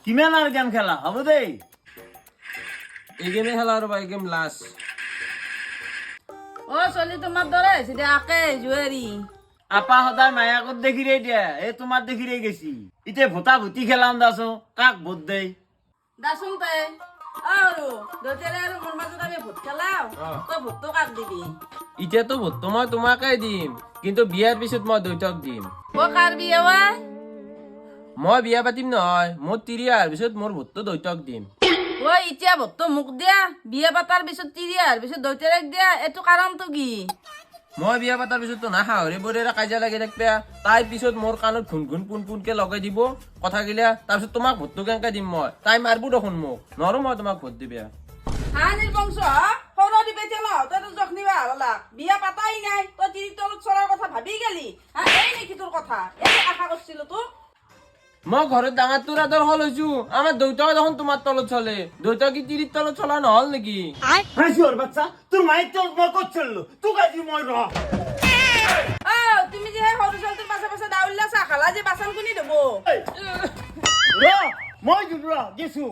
কিমান আর গেম খেলা হ'ব দেই এই গেমে খেলা আৰু ভাই গেম লাষ্ট ও চলি তোমার দরে হয়েছে দে আকে জুয়েরি আপা সদায় মায়াকত দেখিরে দিয়া এই তোমার দেখিরে গেছি ইতে ভোটা ভুটি খেলাম দাছো কাক ভোট দেই দাসুন তে আৰু দতেরে আৰু মোর মাজত আমি ভোট খেলাও তো ভোট তো কাক দিবি এতিয়াতো ভোটটো মই তোমাকে দিম কিন্তু বিয়াৰ পিছত মই দেউতাক দিম ও কার বিয়ে ওয়া মই বিয়া পাতিম নহয় মোৰ 30 অহাৰ পিছত মোৰ ভোটটো দেউতাক দিম ও ইতিয়া ভোট তো মুখ দিয়া বিয়ে পাতার পিছত তিরিয়ার পিছত দতেরেক দিয়া এটো কারণ তো কি মই বিয়া পাতাৰ পিছততো না শাহৰি বৰেৰে কাজিয়া লাগি থাকবে তাইৰ পিছত মোৰ কাণত ঘুন ঘুন পোন পোনকে লগাই দিব কথাগিলা তাৰপিছত তোমাক ভোটটো কেনেকে দিম মই তাই মাৰবো দেখোন মোক নৰো মই তোমাক ভোট দিবা হানির বংশ সর দিবে তেল তো জখনিবা হলা বিয়া পাতাই নাই তো তিরি তলত চলার কথা ভাবি গেলি হ্যাঁ এই নাকি তোর কথা এই আশা করছিল তো মই ঘৰত ডাঙৰ তোৰ আদৰ হল হৈছো আমাৰ দেউতাকে দেখোন তোমাৰ তলত চলে দেউতা কি 30 তলত চলা নহল নেকি হাসিওর বাচ্চা তোর মায়ের তো মই কত চললো তুই কাজি মই র ও তুমি যে সরু চলতে পাশে পাশে দাউল্লা চা খালা যে বাসন কোনি দেবো র মই দিব র গেছু